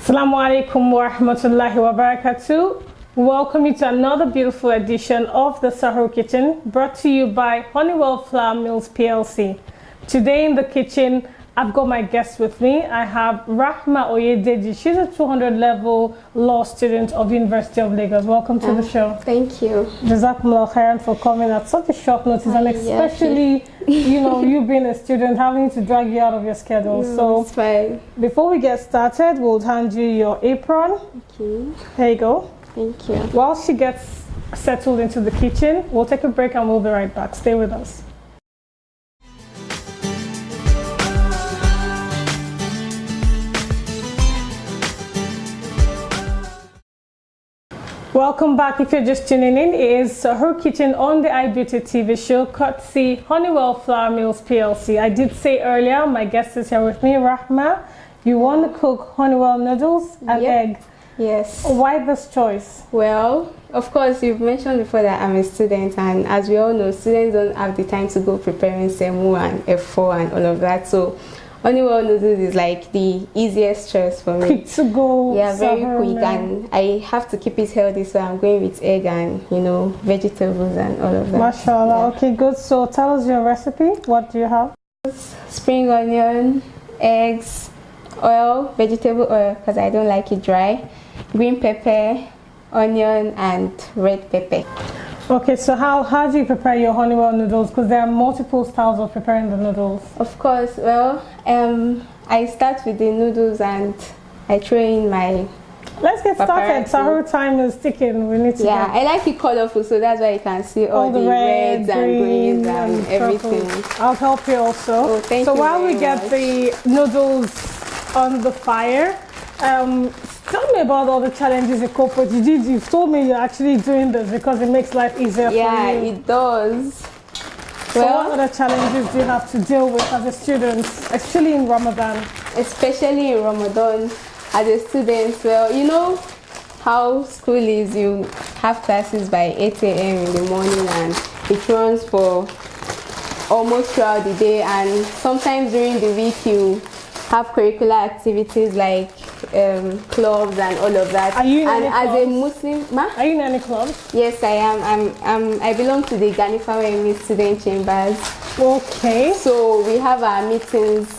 Assalamu alaikum wa rahmatullahi wa barakatuh. Welcome you to another beautiful edition of the SAHUR Kitchen, brought to you by Honeywell Flour Mills PLC. Today in the kitchen, I've got my guest with me. I have Rahma Oyedeji. She's a 200 level law student of University of Lagos. Welcome to the show. Thank you. Jazakumullah khairan for coming at such a short notice, and especially, you being a student, having to drag you out of your schedule. So it's fine. Before we get started, we'll hand you your apron. Okay. There you go. Thank you. While she gets settled into the kitchen, we'll take a break and we'll be right back. Stay with us. Welcome back. If you're just tuning in, it is SAHUR Kitchen on the iBeauty TV show, courtesy Honeywell Flour Mills PLC. I did say earlier, my guest is here with me, Rahma. You want to cook Honeywell noodles and egg. Yes. Why this choice? Well, of course, you've mentioned before that I'm a student, and as we all know, students don't have the time to go preparing semu and F4 and all of that. So Honeywell noodles is like the easiest choice for me. Quick to go. Yeah, very quick, and I have to keep it healthy, so I'm going with egg and vegetables and all of that. Mashallah. Yeah. Okay, good. So tell us your recipe. What do you have? Spring onion, eggs, oil, vegetable oil because I don't like it dry, green pepper, onion, and red pepper. Okay, so how do you prepare your Honeywell noodles? Because there are multiple styles of preparing the noodles. Of course, well, I start with the noodles and I throw in my Let's get started. SAHUR time is ticking. We need to I like it colorful, so that's why you can see all the reds and greens and everything. I'll help you also. Oh, thank you. So while we get the noodles on the fire, tell me about all the challenges you cope with. You've told me you're actually doing this because it makes life easier for you. Yeah, it does. So what other challenges do you have to deal with as a student, especially in Ramadan? Especially in Ramadan, as a student, well, you know how school is, you have classes by 8 a.m. in the morning and it runs for almost throughout the day, and sometimes during the week you have curricular activities like clubs and all of that. Are you in any clubs? As a Muslim, are you in any clubs? Yes, I am. I belong to the Ganifawe Student Chambers. Okay. So we have our meetings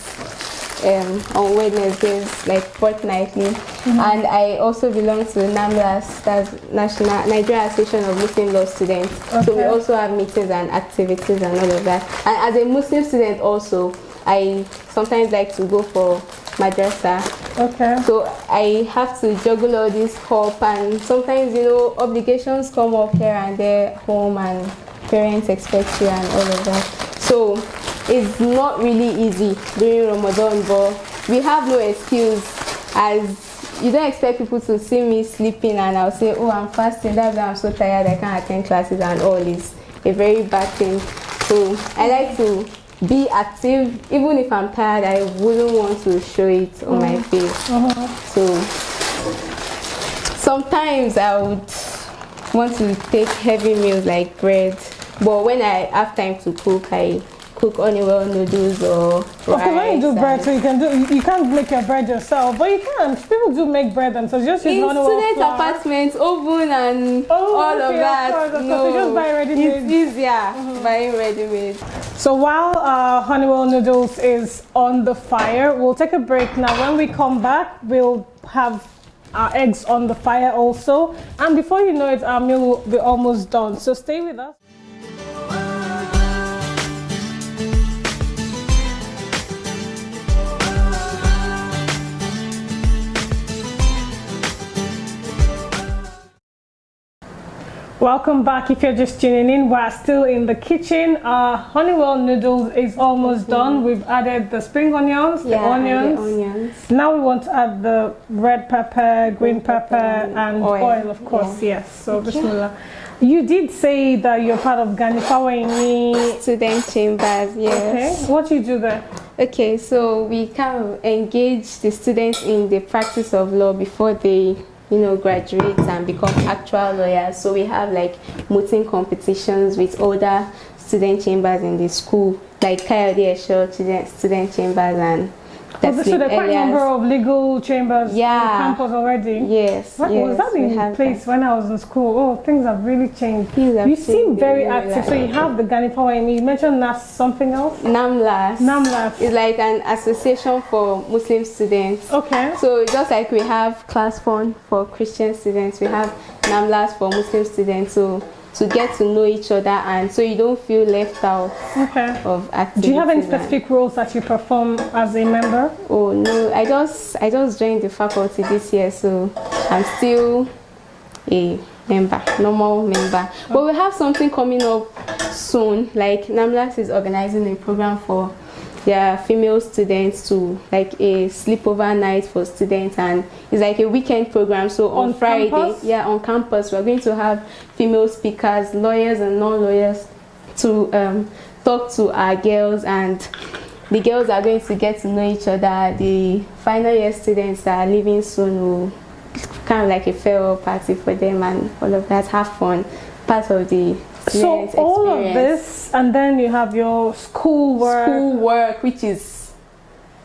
on Wednesdays, like fortnightly, and I also belong to NAMLAS, that's Nigerian Association of Muslim Law Students. Okay. So we also have meetings and activities and all of that. And as a Muslim student also, I sometimes like to go for madrasa. Okay. So I have to juggle all this hop, and sometimes obligations come up here and there, home, and parents expect you and all of that. So it's not really easy during Ramadan, but we have no excuse, as you don't expect people to see me sleeping and I'll say, oh, I'm fasting, that's why I'm so tired, I can't attend classes, and all is a very bad thing. So I like to be active. Even if I'm tired, I wouldn't want to show it on my face. So sometimes I would want to take heavy meals like bread, but when I have time to cook, I cook Honeywell noodles or rice. Okay, when you do bread, so you can't make your bread yourself, but you can. People do make bread themselves. Just use Honeywell student flour. Apartments, oven, and all of that. No, just buy ready-made. It's easier buying ready-made. So while Honeywell noodles is on the fire, we'll take a break now. When we come back, we'll have our eggs on the fire also, and before you know it, our meal will be almost done. So stay with us. Welcome back. If you're just tuning in, we're still in the kitchen. Honeywell noodles is almost done. We've added the spring onions, the onions. Now we want to add the red pepper, green pepper, and oil, of course. Yes. So bismillah. You did say that you're part of Ganifawe Student Chambers. Yes. Okay. What do you do there? Okay, so we kind of engage the students in the practice of law before they graduate and become actual lawyers. So we have like mooting competitions with other student chambers in the school, like Kayode Esho student chambers and So there are quite a number of legal chambers on the campus already? Yes. Was that in place when I was in school? Oh, things have really changed. You seem very active. So you have the Ganipawa, and you mentioned NAS something else? NAMLAS. NAMLAS. It's like an association for Muslim students. Okay. So just like we have Class Fund for Christian students, we have NAMLAS for Muslim students. So to get to know each other, and so you don't feel left out of activities. Do you have any specific roles that you perform as a member? Oh no, I just joined the faculty this year, so I'm still a normal member. But we have something coming up soon. Like NAMLAS is organizing a program for their female students to like a sleepover night for students, and it's like a weekend program. So on Friday, on campus, we're going to have female speakers, lawyers and non-lawyers, to talk to our girls, and the girls are going to get to know each other. The final year students that are leaving soon will kind of like a farewell party for them and all of that. Have fun, part of the all of this, and then you have your schoolwork, which is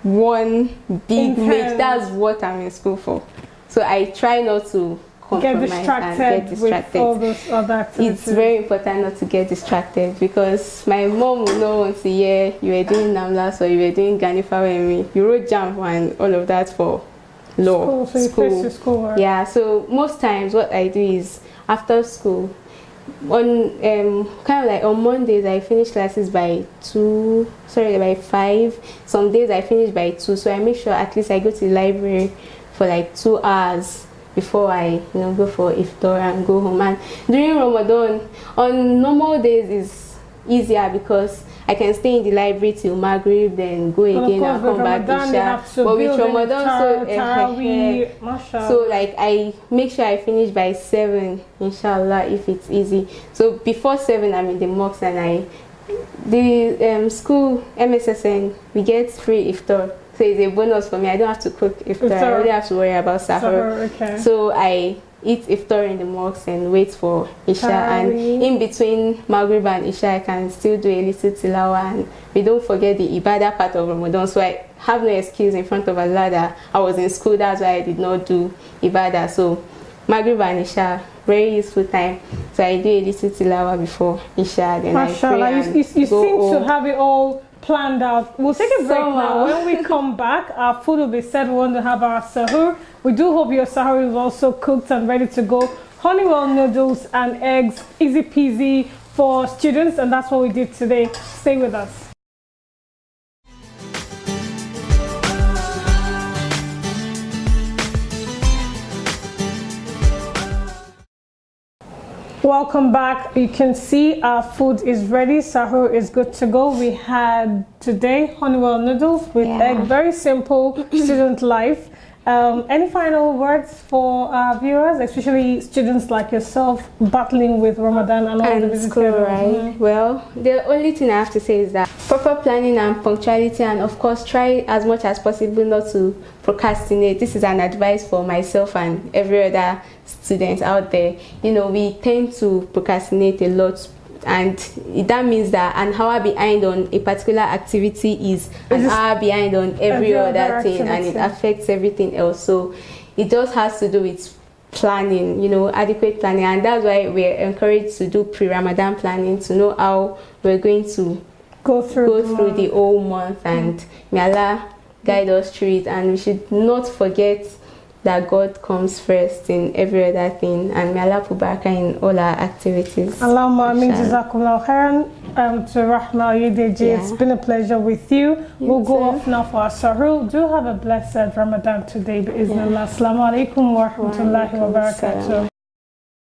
one big mix. That's what I'm in school for. So I try not to compromise and get distracted. With all those other activities. It's very important not to get distracted, because my mom will not want to hear you were doing NAMLAS or you were doing Ganifawa. You wrote JAMB and all of that for law. So you face your schoolwork. Yeah. So most times what I do is after school, on kind of like on Mondays I finish classes by 5. Some days I finish by 2, so I make sure at least I go to the library for like 2 hours before I go for iftar and go home. And during Ramadan, on normal days is easier because I can stay in the library till Maghrib, then go again and come back Isha. But with Ramadan, so like I make sure I finish by 7, inshallah, if it's easy. So before 7, I'm in the mosque, and the school MSSN, we get free iftar. So it's a bonus for me. I don't have to cook iftar. I only have to worry about sahur. So I eat iftar in the mosque and wait for Isha, and in between Maghrib and Isha I can still do a little tilawa, and we don't forget the ibadah part of Ramadan. So I have no excuse in front of Allah that I was in school, that's why I did not do ibadah. So Maghrib and Isha, very useful time. So I do a little tilawa before Isha, then I pray and you seem to have it all planned out. We'll take a break now. When we come back, our food will be set. We want to have our sahur. We do hope your sahur is also cooked and ready to go. Honeywell noodles and eggs, easy peasy for students, and that's what we did today. Stay with us. Welcome back. You can see our food is ready. Sahur is good to go. We had today Honeywell noodles with egg. Very simple student life. Any final words for our viewers, especially students like yourself battling with Ramadan and all the busy school, right? Well, the only thing I have to say is that proper planning and punctuality, and of course try as much as possible not to procrastinate. This is an advice for myself and every other student out there. We tend to procrastinate a lot, and that means that an hour behind on a particular activity is an hour behind on every other thing, and it affects everything else. So it just has to do with planning, adequate planning, and that's why we're encouraged to do pre-Ramadan planning to know how we're going to go through the whole month, and may Allah guide us through it. And we should not forget that God comes first in every other thing, and may Allah put barakah in all our activities. Allahumma ameen. Jazakumullah khairan. To Rahma Yedeji, it's been a pleasure with you. We'll go off now for our sahur. Do have a blessed Ramadan today, bi'Iznillah. Assalamu alaikum wa rahmatullahi wa barakatuh.